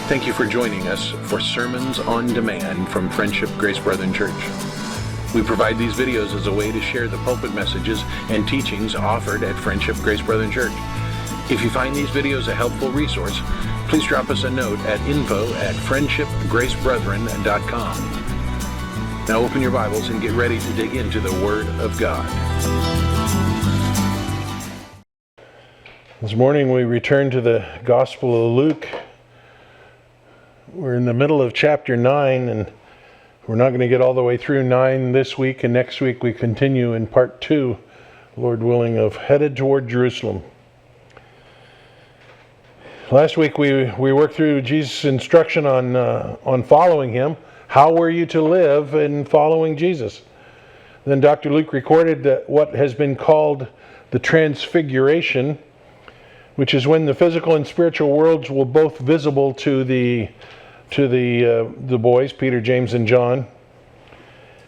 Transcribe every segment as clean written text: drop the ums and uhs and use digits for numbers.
Thank you for joining us for Sermons on Demand from Friendship Grace Brethren Church. We provide these videos as a way to share the pulpit messages and teachings offered at Friendship Grace Brethren Church. If you find these videos a helpful resource, please drop us a note at info@friendshipgracebrethren.com. Now open your Bibles and get ready to dig into the Word of God. This morning we return to the Gospel of Luke. We're in the middle of chapter 9, and we're not going to get all the way through 9 this week, and next week we continue in part 2, Lord willing, of Headed Toward Jerusalem. Last week we worked through Jesus' instruction on following Him. How were you to live in following Jesus? Then Dr. Luke recorded that what has been called the Transfiguration, which is when the physical and spiritual worlds were both visible to the boys, Peter, James, and John.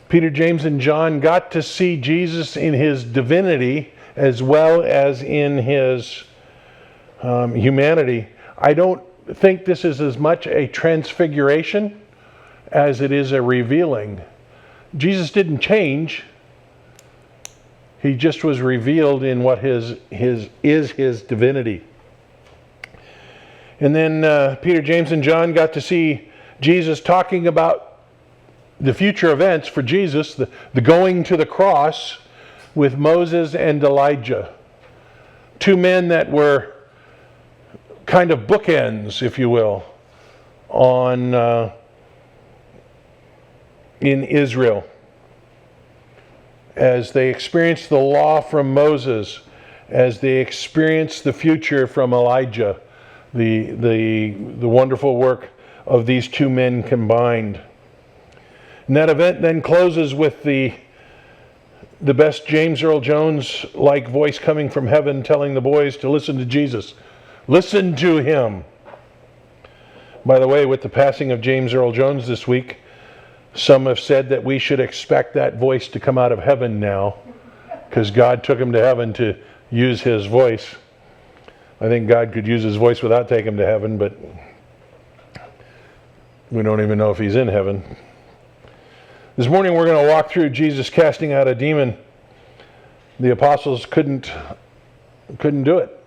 Peter, James, and John got to see Jesus in His divinity as well as in His humanity. I don't think this is as much a transfiguration as it is a revealing. Jesus didn't change. He just was revealed in what His divinity. And then Peter, James, and John got to see Jesus talking about the future events for Jesus, the going to the cross with Moses and Elijah. Two men that were kind of bookends, if you will, in Israel, as they experienced the law from Moses, as they experienced the future from Elijah, the wonderful work of these two men combined. And that event then closes with the best James Earl Jones-like voice coming from heaven telling the boys to listen to Jesus. Listen to Him. By the way, with the passing of James Earl Jones this week, some have said that we should expect that voice to come out of heaven now, because God took him to heaven to use His voice. I think God could use His voice without taking him to heaven, but we don't even know if He's in heaven. This morning we're going to walk through Jesus casting out a demon. The apostles couldn't do it.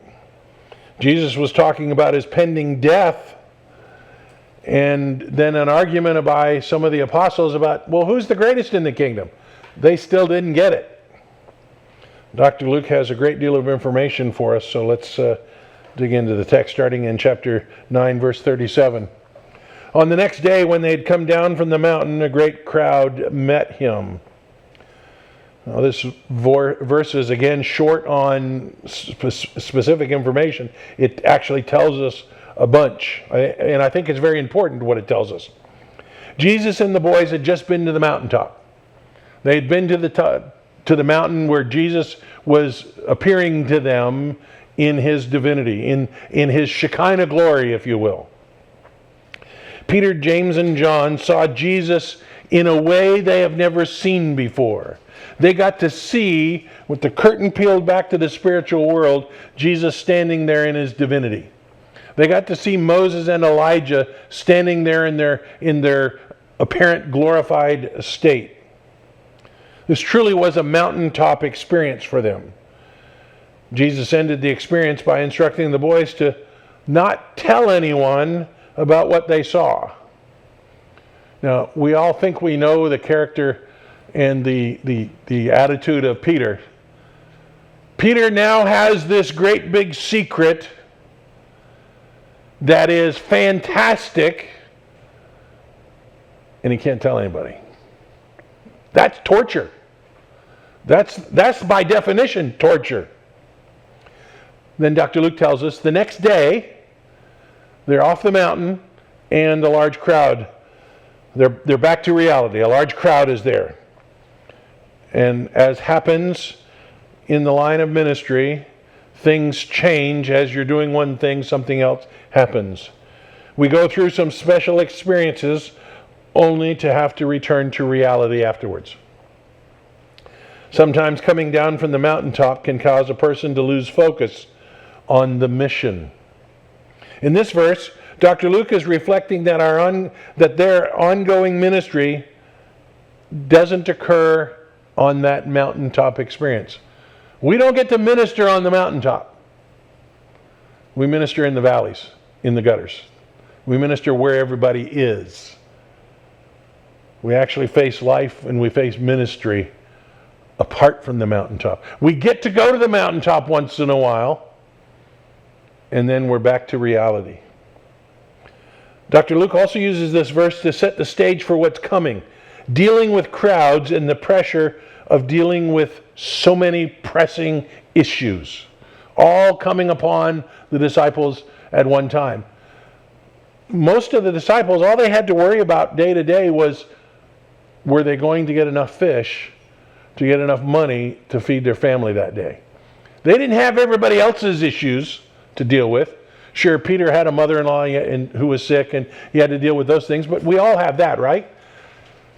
Jesus was talking about His pending death, and then an argument by some of the apostles about, well, who's the greatest in the kingdom? They still didn't get it. Dr. Luke has a great deal of information for us, so let's dig into the text starting in chapter 9, verse 37. On the next day, when they had come down from the mountain, a great crowd met Him. Now, this verse is again short on specific information. It actually tells us a bunch, and I think it's very important what it tells us. Jesus and the boys had just been to the mountaintop. They had been to the mountain where Jesus was appearing to them in His divinity, in His Shekinah glory, if you will. Peter, James, and John saw Jesus in a way they have never seen before. They got to see, with the curtain peeled back to the spiritual world, Jesus standing there in His divinity. They got to see Moses and Elijah standing there in their apparent glorified state. This truly was a mountaintop experience for them. Jesus ended the experience by instructing the boys to not tell anyone about what they saw. Now, we all think we know the character and the attitude of Peter. Peter now has this great big secret that is fantastic, and he can't tell anybody. That's torture. That's by definition torture. Then Dr. Luke tells us the next day they're off the mountain and a large crowd. They're back to reality. A large crowd is there. And as happens in the line of ministry, things change. As you're doing one thing, something else happens. We go through some special experiences only to have to return to reality afterwards. Sometimes coming down from the mountaintop can cause a person to lose focus on the mission. In this verse, Dr. Luke is reflecting that that their ongoing ministry doesn't occur on that mountaintop experience. We don't get to minister on the mountaintop. We minister in the valleys, in the gutters. We minister where everybody is. We actually face life and we face ministry apart from the mountaintop. We get to go to the mountaintop once in a while, and then we're back to reality. Dr. Luke also uses this verse to set the stage for what's coming, dealing with crowds and the pressure of dealing with so many pressing issues, all coming upon the disciples at one time. Most of the disciples, all they had to worry about day to day was, were they going to get enough fish to get enough money to feed their family that day? They didn't have everybody else's issues to deal with. Sure, Peter had a mother-in-law who was sick, and he had to deal with those things, but we all have that, right?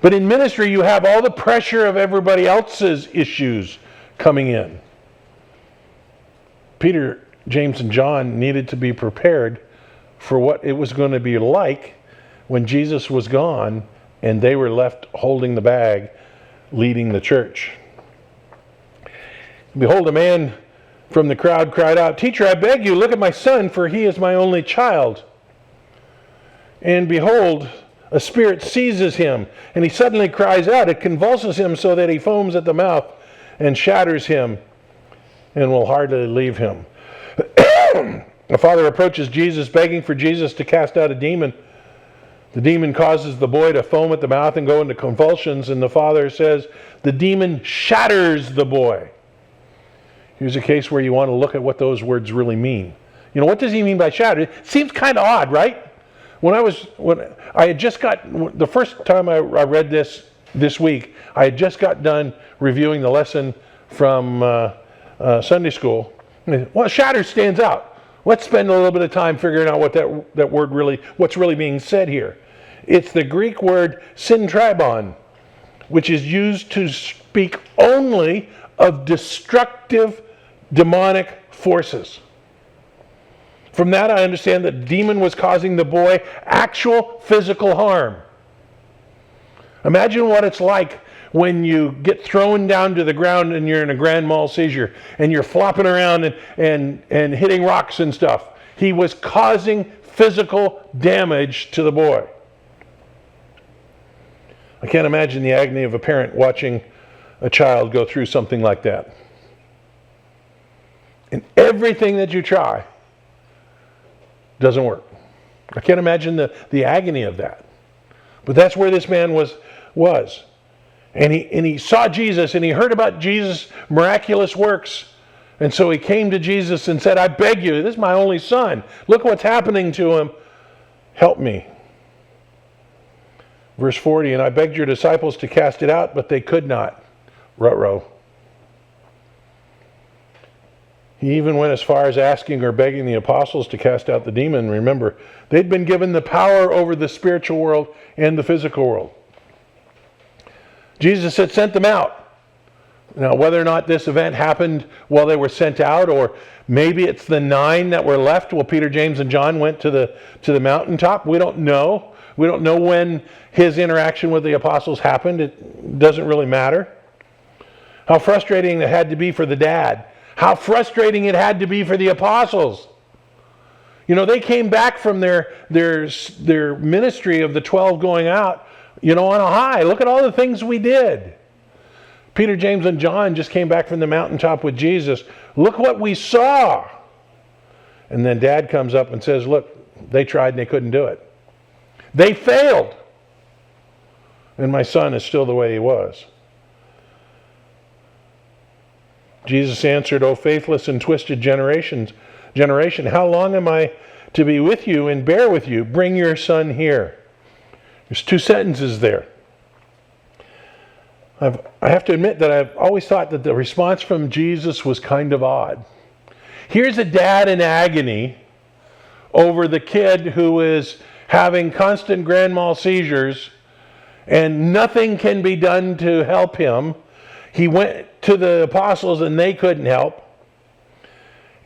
But in ministry, you have all the pressure of everybody else's issues coming in. Peter, James, and John needed to be prepared for what it was going to be like when Jesus was gone and they were left holding the bag, leading the church. Behold, a man from the crowd cried out, "Teacher, I beg you, look at my son, for he is my only child. And behold, a spirit seizes him, and he suddenly cries out. It convulses him so that he foams at the mouth and shatters him and will hardly leave him." The father approaches Jesus, begging for Jesus to cast out a demon. The demon causes the boy to foam at the mouth and go into convulsions, and the father says the demon shatters the boy. Here's a case where you want to look at what those words really mean. You know, what does he mean by shatter? It seems kind of odd, right? When I had just got, the first time I read this week, I had just got done reviewing the lesson from Sunday school. Well, shatter stands out. Let's spend a little bit of time figuring out what that word really, what's really being said here. It's the Greek word syntribon, which is used to speak only of destructive demonic forces. From that, I understand that the demon was causing the boy actual physical harm. Imagine what it's like when you get thrown down to the ground and you're in a grand mal seizure and you're flopping around and hitting rocks and stuff. He was causing physical damage to the boy. I can't imagine the agony of a parent watching a child go through something like that. And everything that you try doesn't work. I can't imagine the agony of that. But that's where this man was. And he saw Jesus, and he heard about Jesus' miraculous works. And so he came to Jesus and said, "I beg you, this is my only son. Look what's happening to him. Help me." Verse 40, "And I begged your disciples to cast it out, but they could not." Ruh-roh. He even went as far as asking or begging the apostles to cast out the demon. Remember, they'd been given the power over the spiritual world and the physical world. Jesus had sent them out. Now, whether or not this event happened while they were sent out, or maybe it's the 9 that were left while Peter, James, and John went to the mountaintop, we don't know. We don't know when his interaction with the apostles happened. It doesn't really matter. How frustrating it had to be for the dad. How frustrating it had to be for the apostles. You know, they came back from their ministry of the 12 going out, on a high. Look at all the things we did. Peter, James, and John just came back from the mountaintop with Jesus. Look what we saw. And then Dad comes up and says, look, they tried and they couldn't do it. They failed. And my son is still the way he was. Jesus answered, "O faithless and twisted generation, how long am I to be with you and bear with you? Bring your son here." There's 2 sentences there. I have to admit that I've always thought that the response from Jesus was kind of odd. Here's a dad in agony over the kid who is having constant grand mal seizures, and nothing can be done to help him. He went to the apostles and they couldn't help.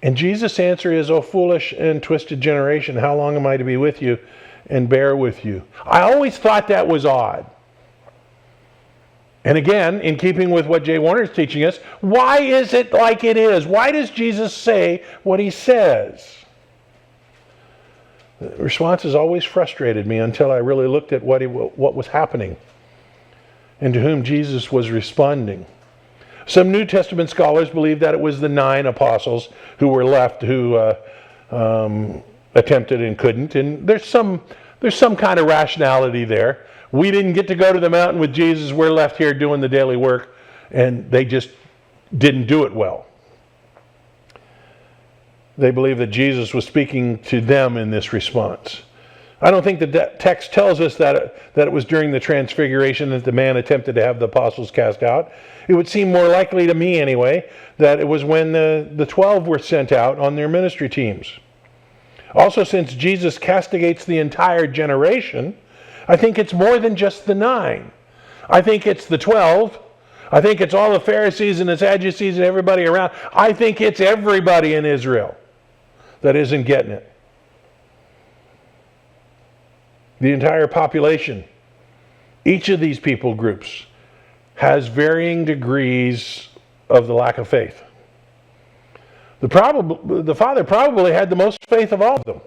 And Jesus' answer is, "O foolish and twisted generation, how long am I to be with you and bear with you?" I always thought that was odd. And again, in keeping with what Jay Warner is teaching us, why is it like it is? Why does Jesus say what he says? The response has always frustrated me until I really looked at what was happening and to whom Jesus was responding. Some New Testament scholars believe that it was the 9 apostles who were left who attempted and couldn't. And there's some kind of rationality there. We didn't get to go to the mountain with Jesus. We're left here doing the daily work, and they just didn't do it well. They believe that Jesus was speaking to them in this response. I don't think the text tells us that it was during the transfiguration that the man attempted to have the apostles cast out. It would seem more likely to me anyway that it was when the 12 were sent out on their ministry teams. Also, since Jesus castigates the entire generation, I think it's more than just the 9. I think it's the 12. I think it's all the Pharisees and the Sadducees and everybody around. I think it's everybody in Israel that isn't getting it. The entire population, each of these people groups, has varying degrees of the lack of faith. The Father probably had the most faith of all of them.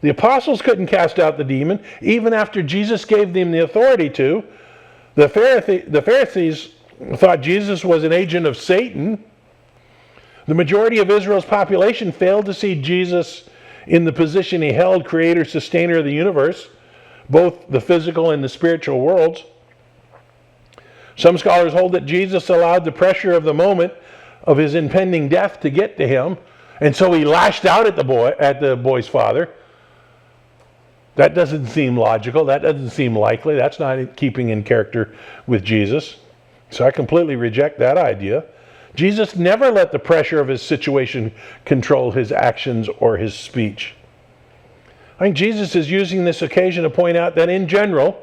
The apostles couldn't cast out the demon, even after Jesus gave them the authority to. The Pharisees thought Jesus was an agent of Satan. The majority of Israel's population failed to see Jesus in the position he held, creator, sustainer of the universe, both the physical and the spiritual worlds. Some scholars hold that Jesus allowed the pressure of the moment of his impending death to get to him, and so he lashed out at the boy's father. That doesn't seem logical. That doesn't seem likely. That's not keeping in character with Jesus. So I completely reject that idea. Jesus never let the pressure of his situation control his actions or his speech. I think Jesus is using this occasion to point out that in general,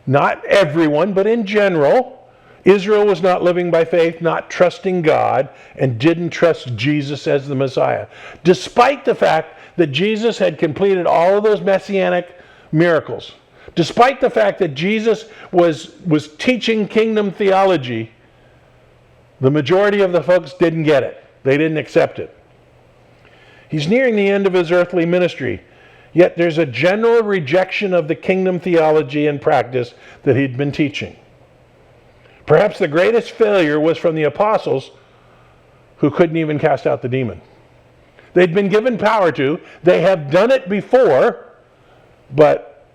not everyone, but in general, Israel was not living by faith, not trusting God, and didn't trust Jesus as the Messiah. Despite the fact that Jesus had completed all of those messianic miracles, despite the fact that Jesus was teaching kingdom theology, the majority of the folks didn't get it. They didn't accept it. He's nearing the end of his earthly ministry, yet there's a general rejection of the kingdom theology and practice that he'd been teaching. Perhaps the greatest failure was from the apostles, who couldn't even cast out the demon. They'd been given power to. They have done it before, but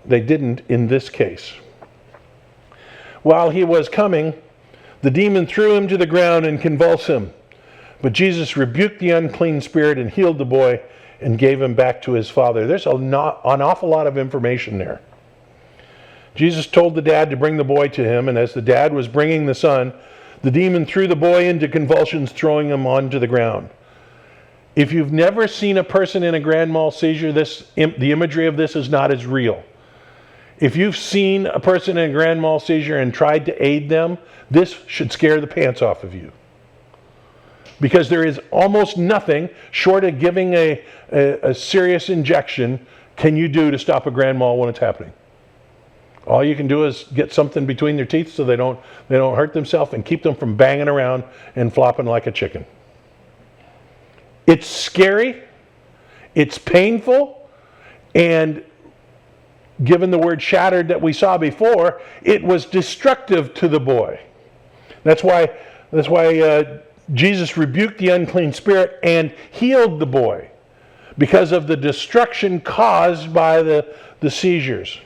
they didn't in this case. While he was coming, the demon threw him to the ground and convulsed him. But Jesus rebuked the unclean spirit and healed the boy and gave him back to his father. There's an awful lot of information there. Jesus told the dad to bring the boy to him, and as the dad was bringing the son, the demon threw the boy into convulsions, throwing him onto the ground. If you've never seen a person in a grand mal seizure, the imagery of this is not as real. If you've seen a person in a grand mal seizure and tried to aid them, this should scare the pants off of you. Because there is almost nothing short of giving a serious injection can you do to stop a grand mal when it's happening. All you can do is get something between their teeth so they don't hurt themselves and keep them from banging around and flopping like a chicken. It's scary, it's painful, and given the word shattered that we saw before, it was destructive to the boy. That's why Jesus rebuked the unclean spirit and healed the boy, because of the destruction caused by the seizures.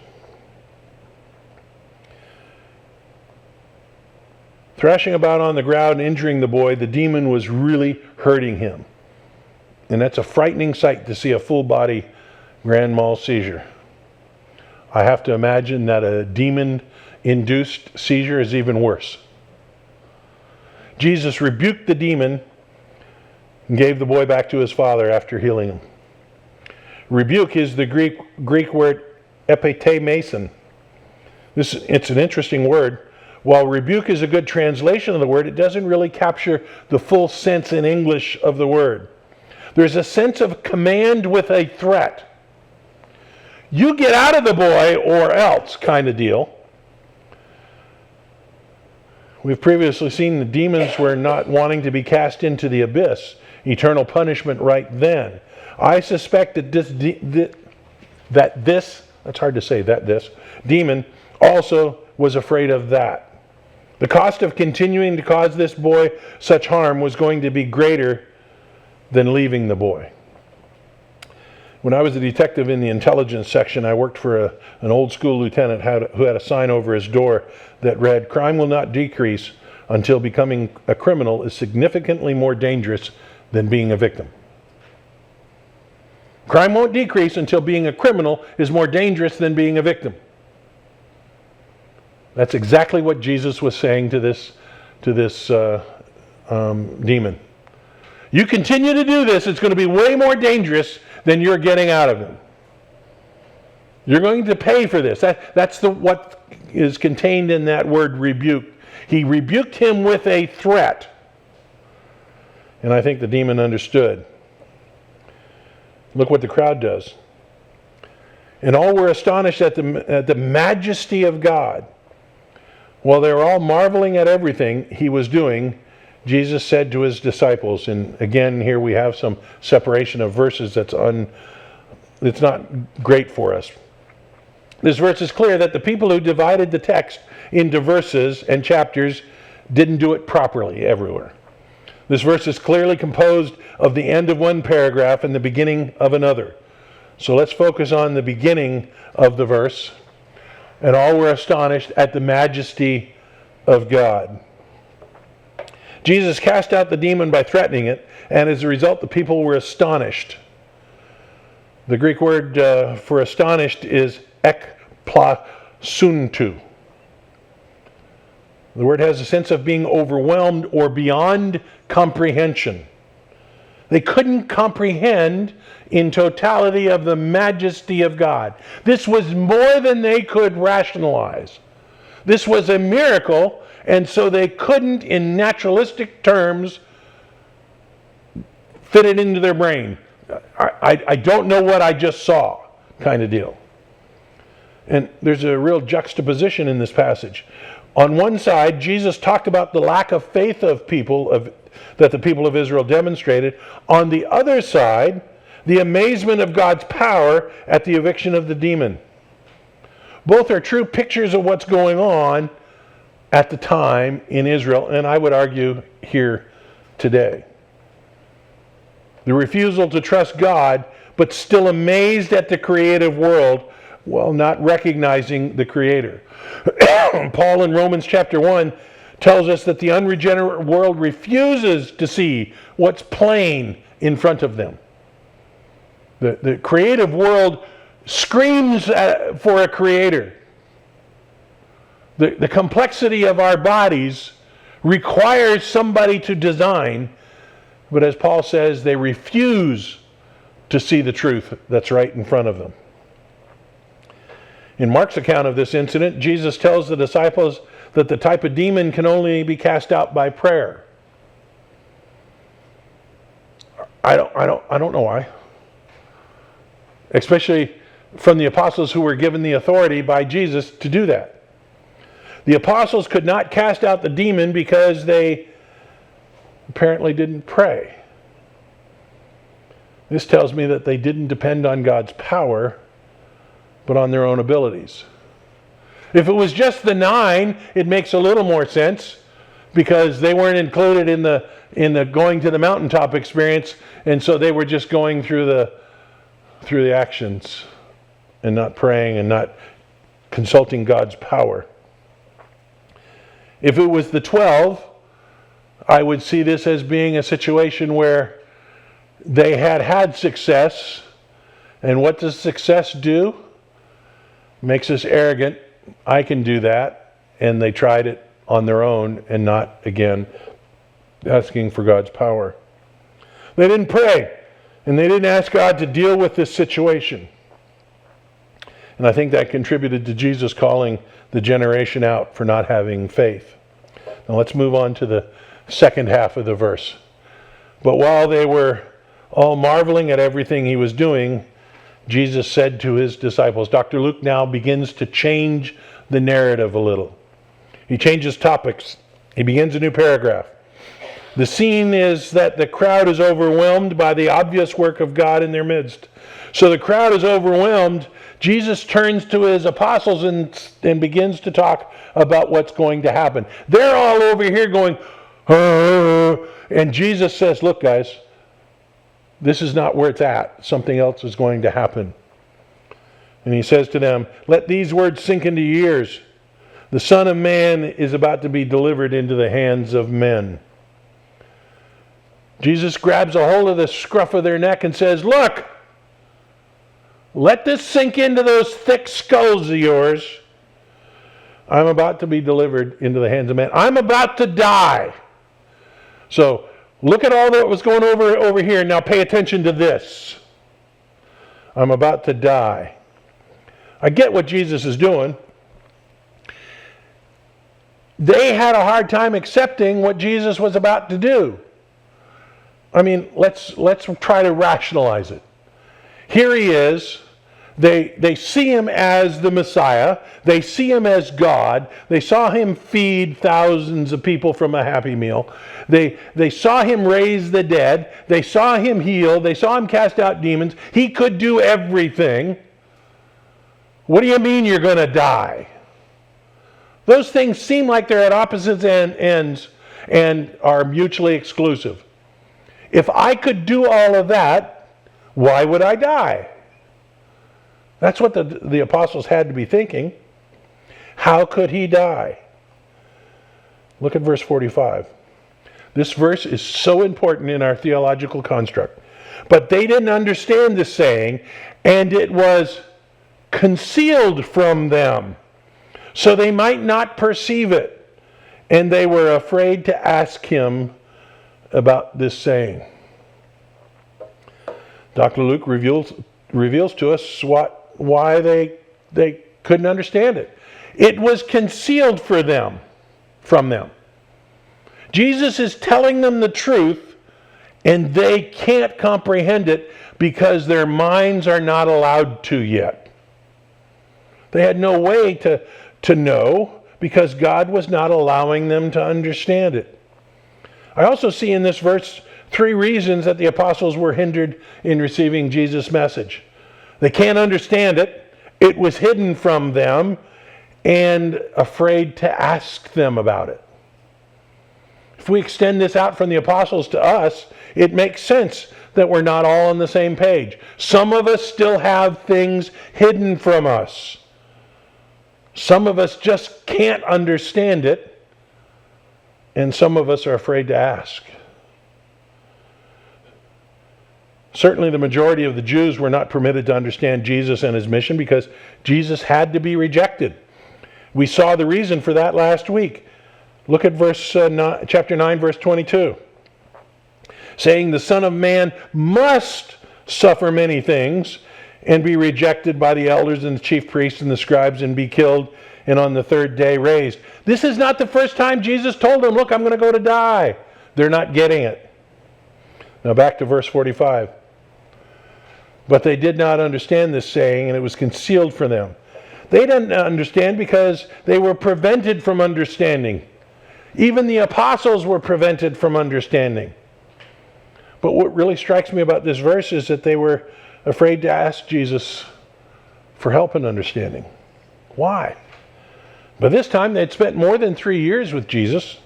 Thrashing about on the ground and injuring the boy, the demon was really hurting him. And that's a frightening sight to see a full body grand mal seizure. I have to imagine that a demon-induced seizure is even worse. Jesus rebuked the demon and gave the boy back to his father after healing him. Rebuke is the Greek word epitemason. It's an interesting word. While rebuke is a good translation of the word, it doesn't really capture the full sense in English of the word. There's a sense of command with a threat. You get out of the boy or else kind of deal. We've previously seen the demons were not wanting to be cast into the abyss, eternal punishment right then. I suspect that this demon also was afraid of that. The cost of continuing to cause this boy such harm was going to be greater than leaving the boy. When I was a detective in the intelligence section, I worked for an old school lieutenant who had a sign over his door that read, "Crime will not decrease until becoming a criminal is significantly more dangerous than being a victim." Crime won't decrease until being a criminal is more dangerous than being a victim. That's exactly what Jesus was saying to this demon. You continue to do this, it's going to be way more dangerous than you're getting out of it. You're going to pay for this. That's what is contained in that word rebuke. He rebuked him with a threat. And I think the demon understood. Look what the crowd does. And all were astonished at the majesty of God. While they were all marveling at everything he was doing, Jesus said to his disciples, and again here we have some separation of verses it's not great for us. This verse is clear that the people who divided the text into verses and chapters didn't do it properly everywhere. This verse is clearly composed of the end of one paragraph and the beginning of another. So let's focus on the beginning of the verse. And all were astonished at the majesty of God. Jesus cast out the demon by threatening it, and as a result, the people were astonished. The Greek word for astonished is ekplasuntu. The word has a sense of being overwhelmed or beyond comprehension. They couldn't comprehend in totality of the majesty of God. This was more than they could rationalize. This was a miracle, and so they couldn't, in naturalistic terms, fit it into their brain. I don't know what I just saw, kind of deal. And there's a real juxtaposition in this passage. On one side, Jesus talked about the lack of faith of that the people of Israel demonstrated. On the other side, the amazement of God's power at the eviction of the demon. Both are true pictures of what's going on at the time in Israel, and I would argue here today. The refusal to trust God, but still amazed at the creative world, while not recognizing the Creator. Paul in Romans chapter 1 tells us that the unregenerate world refuses to see what's plain in front of them. The creative world screams for a creator. The complexity of our bodies requires somebody to design, but as Paul says, they refuse to see the truth that's right in front of them. In Mark's account of this incident, Jesus tells the disciples that the type of demon can only be cast out by prayer. I don't know why. Especially from the apostles who were given the authority by Jesus to do that. The apostles could not cast out the demon because they apparently didn't pray. This tells me that they didn't depend on God's power, but on their own abilities. If it was just the 9, it makes a little more sense because they weren't included in the going to the mountaintop experience, and so they were just going through the actions and not praying and not consulting God's power. If it was the 12, I would see this as being a situation where they had success, and what does success do? Makes us arrogant. I can do that. And they tried it on their own and not, again, asking for God's power. They didn't pray, and they didn't ask God to deal with this situation. And I think that contributed to Jesus calling the generation out for not having faith. Now let's move on to the second half of the verse. But while they were all marveling at everything he was doing, Jesus said to his disciples. Dr. Luke now begins to change the narrative a little. He changes topics. He begins a new paragraph. The scene is that the crowd is overwhelmed by the obvious work of God in their midst. So the crowd is overwhelmed. Jesus turns to his apostles and begins to talk about what's going to happen. They're all over here going, and Jesus says, look guys, this is not where it's at. Something else is going to happen. And he says to them, let these words sink into your ears. The Son of Man is about to be delivered into the hands of men. Jesus grabs a hold of the scruff of their neck and says, look, let this sink into those thick skulls of yours. I'm about to be delivered into the hands of men. I'm about to die. So look at all that was going over here. Now pay attention to this. I'm about to die. I get what Jesus is doing. They had a hard time accepting what Jesus was about to do. I mean, let's try to rationalize it. Here he is. They see him as the Messiah. They see him as God. They saw him feed thousands of people from a Happy Meal. They saw him raise the dead. They saw him heal. They saw him cast out demons. He could do everything. What do you mean you're going to die? Those things seem like they're at opposite ends and are mutually exclusive. If I could do all of that, why would I die? That's what the apostles had to be thinking. How could he die? Look at verse 45. This verse is so important in our theological construct. But they didn't understand this saying, and it was concealed from them, so they might not perceive it. And they were afraid to ask him about this saying. Dr. Luke reveals to us why they couldn't understand it. It was concealed from them. Jesus is telling them the truth, and they can't comprehend it because their minds are not allowed to yet. They had no way to know because God was not allowing them to understand it. I also see in this verse 3 reasons that the apostles were hindered in receiving Jesus' message. They can't understand it. It was hidden from them and afraid to ask them about it. If we extend this out from the apostles to us, it makes sense that we're not all on the same page. Some of us still have things hidden from us. Some of us just can't understand it, and some of us are afraid to ask. Certainly the majority of the Jews were not permitted to understand Jesus and his mission because Jesus had to be rejected. We saw the reason for that last week. Look at chapter 9, verse 22. Saying the Son of Man must suffer many things and be rejected by the elders and the chief priests and the scribes and be killed and on the third day raised. This is not the first time Jesus told them, look, I'm going to go to die. They're not getting it. Now back to verse 45. But they did not understand this saying, and it was concealed from them. They didn't understand because they were prevented from understanding. Even the apostles were prevented from understanding. But what really strikes me about this verse is that they were afraid to ask Jesus for help in understanding. Why? By this time, they'd spent more than 3 years with Jesus.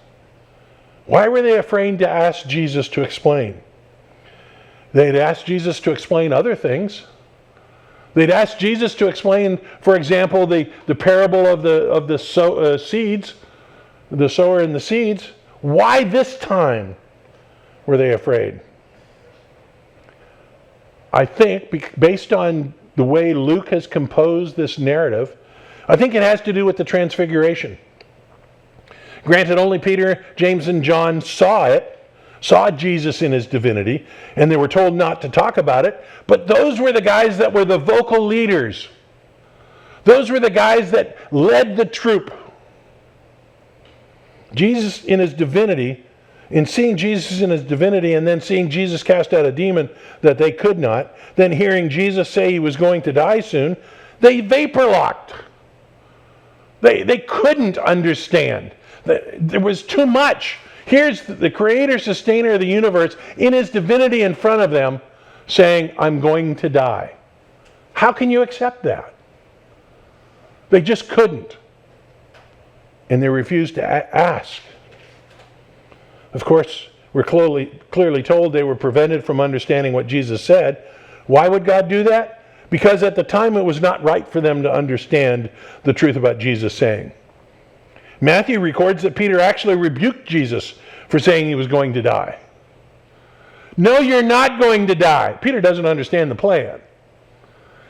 Why were they afraid to ask Jesus to explain? They'd asked Jesus to explain other things. They'd asked Jesus to explain, for example, the parable of the seeds, the sower and the seeds. Why this time were they afraid? I think, based on the way Luke has composed this narrative, I think it has to do with the transfiguration. Granted, only Peter, James, and John saw Jesus in his divinity, and they were told not to talk about it, but those were the guys that were the vocal leaders. Those were the guys that led the troop. Jesus in his divinity, in seeing Jesus in his divinity and then seeing Jesus cast out a demon that they could not, then hearing Jesus say he was going to die soon, they vapor locked. They couldn't understand. There was too much. Here's the creator, sustainer of the universe in his divinity in front of them saying, I'm going to die. How can you accept that? They just couldn't. And they refused to ask. Of course, we're clearly told they were prevented from understanding what Jesus said. Why would God do that? Because at the time it was not right for them to understand the truth about Jesus saying. Matthew records that Peter actually rebuked Jesus for saying he was going to die. No, you're not going to die. Peter doesn't understand the plan.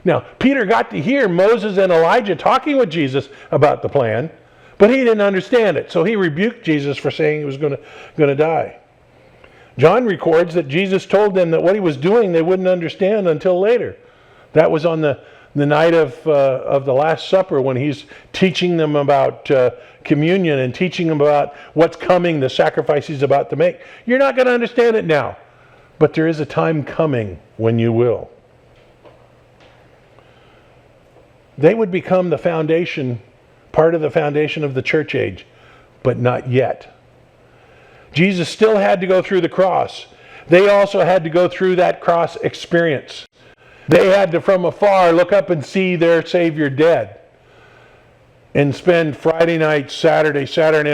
Now, Peter got to hear Moses and Elijah talking with Jesus about the plan, but he didn't understand it. So he rebuked Jesus for saying he was going to die. John records that Jesus told them that what he was doing they wouldn't understand until later. That was on the night of the Last Supper when he's teaching them about communion and teaching them about what's coming, the sacrifice he's about to make. You're not going to understand it now, but there is a time coming when you will. They would become the foundation, part of the foundation of the church age, but not yet. Jesus still had to go through the cross. They also had to go through that cross experience. They had to, from afar, look up and see their Savior dead and spend Friday night, Saturday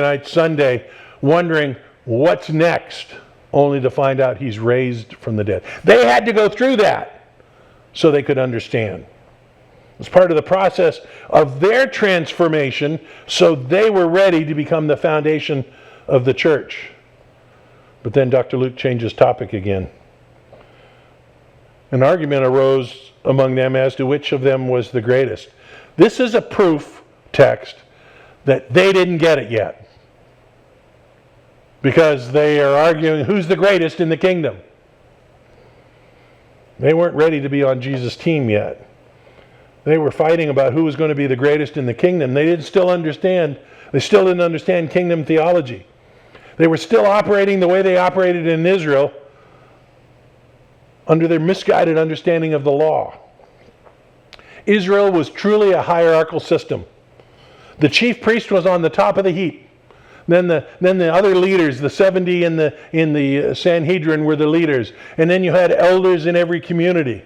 night, Sunday wondering what's next, only to find out he's raised from the dead. They had to go through that so they could understand. It's part of the process of their transformation, so they were ready to become the foundation of the church. But then Dr. Luke changes topic again. An argument arose among them as to which of them was the greatest. This is a proof text that they didn't get it yet, because they are arguing who's the greatest in the kingdom. They weren't ready to be on Jesus' team yet. They were fighting about who was going to be the greatest in the kingdom. They still didn't understand kingdom theology. They were still operating the way they operated in Israel under their misguided understanding of the law. Israel was truly a hierarchical system. The chief priest was on the top of the heap. Then the other leaders, the 70 in the Sanhedrin were the leaders. And then you had elders in every community.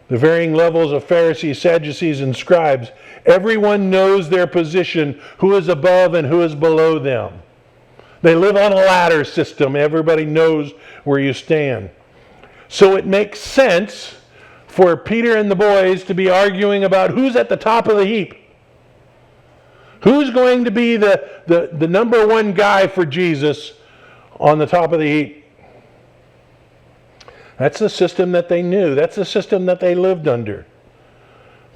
The varying levels of Pharisees, Sadducees, and scribes. Everyone knows their position, who is above and who is below them. They live on a ladder system. Everybody knows where you stand. So it makes sense for Peter and the boys to be arguing about who's at the top of the heap. Who's going to be the number one guy for Jesus on the top of the heap? That's the system that they knew. That's the system that they lived under.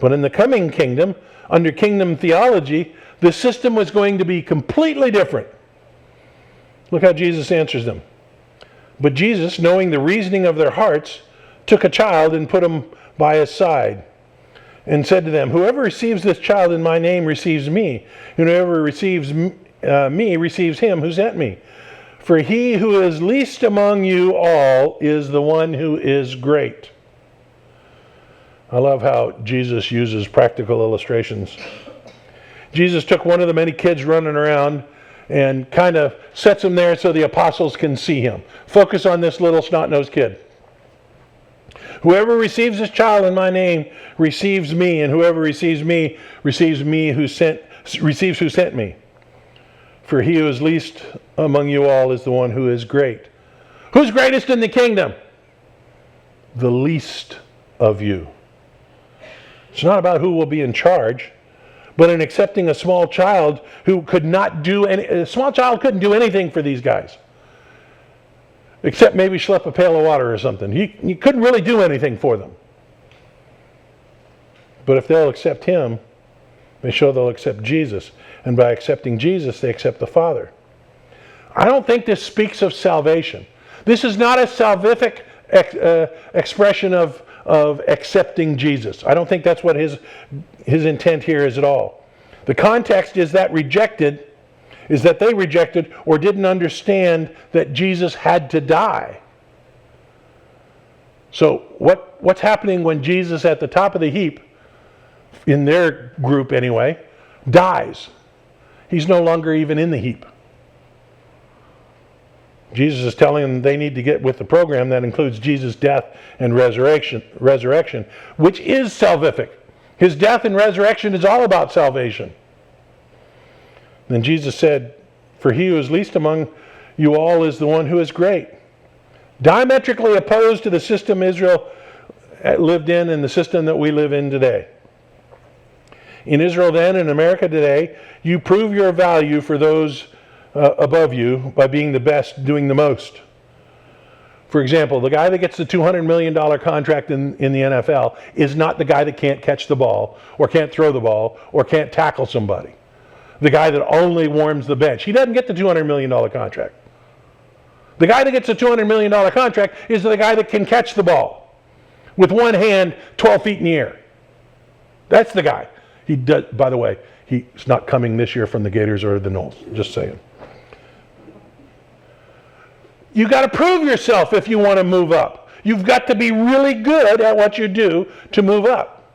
But in the coming kingdom, under kingdom theology, the system was going to be completely different. Look how Jesus answers them. But Jesus, knowing the reasoning of their hearts, took a child and put him by his side, and said to them, whoever receives this child in my name receives me, and whoever receives me receives him who sent me. For he who is least among you all is the one who is great. I love how Jesus uses practical illustrations. Jesus took one of the many kids running around and kind of sets him there so the apostles can see him. Focus on this little snot-nosed kid. Whoever receives this child in my name receives me, and whoever receives me receives who sent me. For he who is least among you all is the one who is great. Who's greatest in the kingdom? The least of you. It's not about who will be in charge, but in accepting a small child who could not do a small child couldn't do anything for these guys. Except maybe schlep a pail of water or something. He couldn't really do anything for them. But if they'll accept him, they show they'll accept Jesus. And by accepting Jesus, they accept the Father. I don't think this speaks of salvation. This is not a salvific expression of of accepting Jesus. I don't think that's what his intent here is at all. The context is that they rejected or didn't understand that Jesus had to die. So what's happening when Jesus at the top of the heap, in their group anyway, dies? He's no longer even in the heap. Jesus is telling them they need to get with the program that includes Jesus' death and resurrection, which is salvific. His death and resurrection is all about salvation. Then Jesus said, "For he who is least among you all is the one who is great." Diametrically opposed to the system Israel lived in and the system that we live in today. In Israel then and America today, you prove your value for those above you by being the best, doing the most. For example, the guy that gets the $200 million contract in the NFL is not the guy that can't catch the ball or can't throw the ball or can't tackle somebody. The guy that only warms the bench. He doesn't get the $200 million contract. The guy that gets a $200 million contract is the guy that can catch the ball with one hand 12 feet in the air. That's the guy. He does, by the way, he's not coming this year from the Gators or the Knolls. Just saying. You got to prove yourself if you want to move up. You've got to be really good at what you do to move up.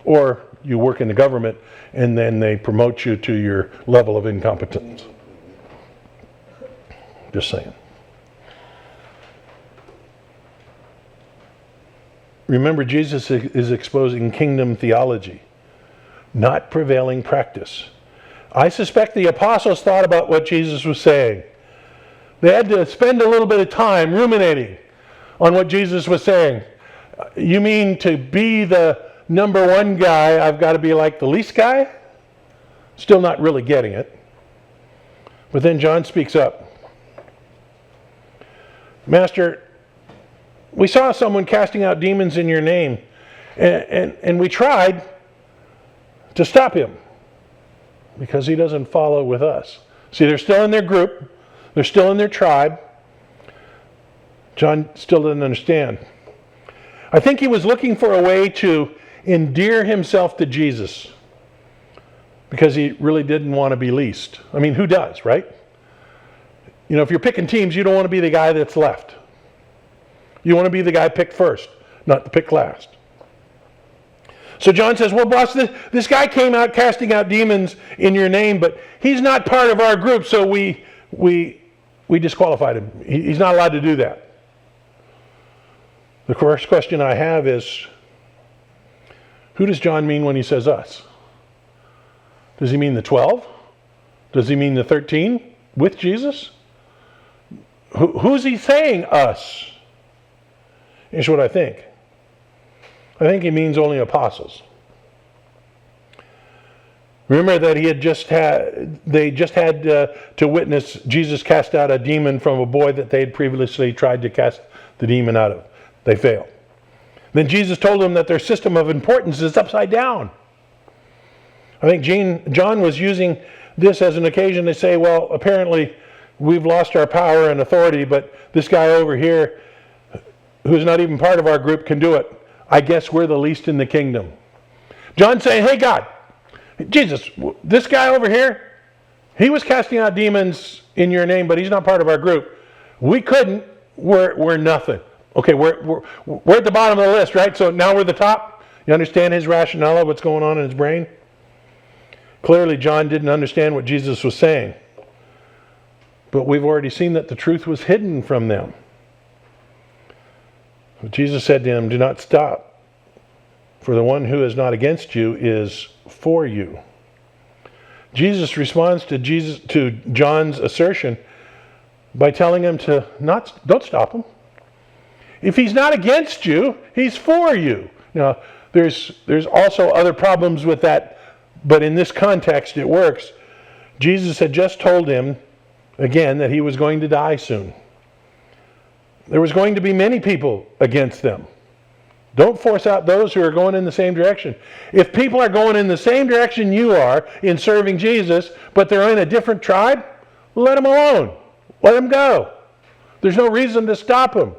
Or you work in the government and then they promote you to your level of incompetence. Just saying. Remember, Jesus is exposing kingdom theology, not prevailing practice. I suspect the apostles thought about what Jesus was saying. They had to spend a little bit of time ruminating on what Jesus was saying. You mean to be the number one guy, I've got to be like the least guy? Still not really getting it. But then John speaks up. Master, we saw someone casting out demons in your name, and we tried to stop him because he doesn't follow with us. See, they're still in their group. They're still in their tribe. John still doesn't understand. I think he was looking for a way to endear himself to Jesus because he really didn't want to be least. I mean, who does, right? You know, if you're picking teams, you don't want to be the guy that's left. You want to be the guy picked first, not the picked last. So John says, well, boss, this guy came out casting out demons in your name, but he's not part of our group, so we disqualified him. He's not allowed to do that. The first question I have is, who does John mean when he says us? Does he mean the 12? Does he mean the 13 with Jesus? Who's he saying us? Here's what I think. I think he means only apostles. Remember that they just had to witness Jesus cast out a demon from a boy that they had previously tried to cast the demon out of. They failed. Then Jesus told them that their system of importance is upside down. I think John was using this as an occasion to say, well, apparently we've lost our power and authority, but this guy over here, who's not even part of our group, can do it. I guess we're the least in the kingdom. John's saying, hey God, Jesus, this guy over here, he was casting out demons in your name, but he's not part of our group. We couldn't. We're nothing. Okay, we're at the bottom of the list, right? So now we're the top. You understand his rationale of what's going on in his brain? Clearly, John didn't understand what Jesus was saying. But we've already seen that the truth was hidden from them. Jesus said to him, do not stop, for the one who is not against you is for you. Jesus responds to John's assertion by telling him to don't stop him. If he's not against you, he's for you. Now, there's also other problems with that, but in this context it works. Jesus had just told him, again, that he was going to die soon. There was going to be many people against them. Don't force out those who are going in the same direction. If people are going in the same direction you are in serving Jesus, but they're in a different tribe, let them alone. Let them go. There's no reason to stop them.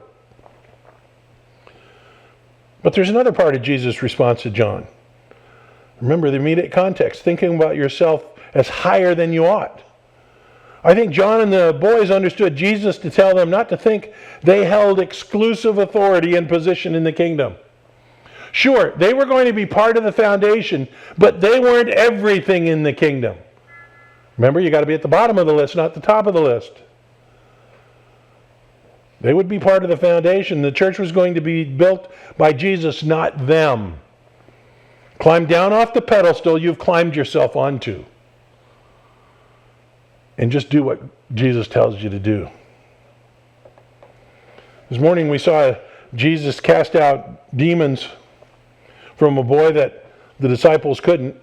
But there's another part of Jesus' response to John. Remember the immediate context, thinking about yourself as higher than you ought. I think John and the boys understood Jesus to tell them not to think they held exclusive authority and position in the kingdom. Sure, they were going to be part of the foundation, but they weren't everything in the kingdom. Remember, you got to be at the bottom of the list, not the top of the list. They would be part of the foundation. The church was going to be built by Jesus, not them. Climb down off the pedestal you've climbed yourself onto. And just do what Jesus tells you to do. This morning we saw Jesus cast out demons from a boy that the disciples couldn't.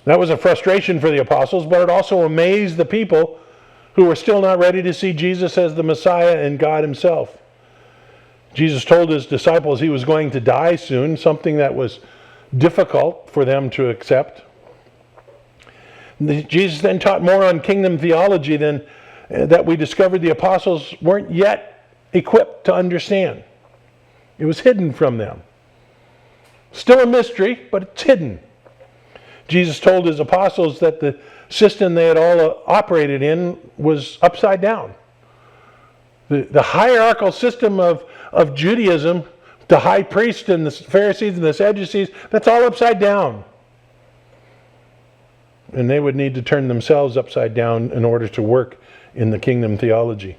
That was a frustration for the apostles, but it also amazed the people who were still not ready to see Jesus as the Messiah and God himself. Jesus told his disciples he was going to die soon, something that was difficult for them to accept. Jesus then taught more on kingdom theology than that we discovered the apostles weren't yet equipped to understand. It was hidden from them. Still a mystery, but it's hidden. Jesus told his apostles that the system they had all operated in was upside down. The hierarchical system of Judaism, the high priest and the Pharisees and the Sadducees, that's all upside down. And they would need to turn themselves upside down in order to work in the kingdom theology.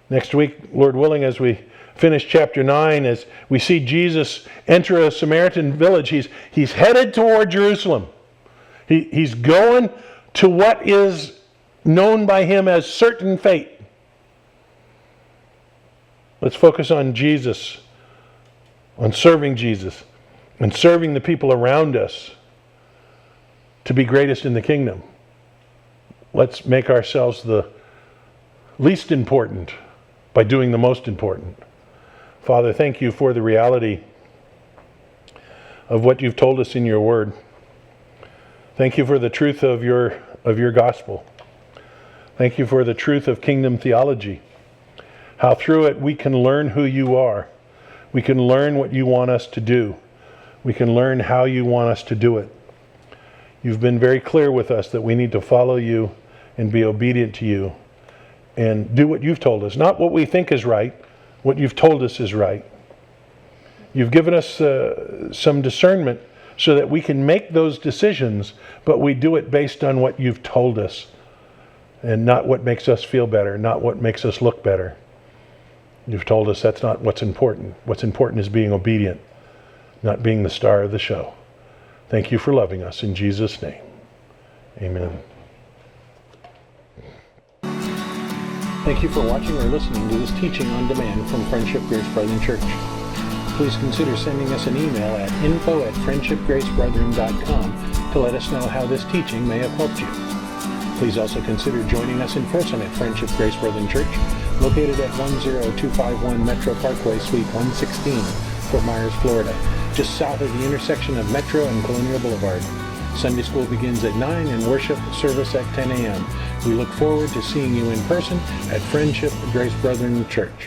Next week, Lord willing, as we finish chapter 9, as we see Jesus enter a Samaritan village, he's headed toward Jerusalem. He's going to what is known by him as certain fate. Let's focus on Jesus, on serving Jesus, and serving the people around us to be greatest in the kingdom. Let's make ourselves the least important by doing the most important. Father, thank you for the reality of what you've told us in your word. Thank you for the truth of your gospel. Thank you for the truth of kingdom theology. How through it we can learn who you are. We can learn what you want us to do. We can learn how you want us to do it. You've been very clear with us that we need to follow you and be obedient to you and do what you've told us. Not what we think is right, what you've told us is right. You've given us some discernment so that we can make those decisions, but we do it based on what you've told us and not what makes us feel better, not what makes us look better. You've told us that's not what's important. What's important is being obedient, not being the star of the show. Thank you for loving us. In Jesus' name, amen. Thank you for watching or listening to this teaching on demand from Friendship Grace Brethren Church. Please consider sending us an email at info@friendshipgracebrethren.com to let us know how this teaching may have helped you. Please also consider joining us in person at Friendship Grace Brethren Church, located at 10251 Metro Parkway, Suite 116, Fort Myers, Florida, just south of the intersection of Metro and Colonial Boulevard. Sunday school begins at 9 and worship service at 10 a.m. We look forward to seeing you in person at Friendship Grace Brethren Church.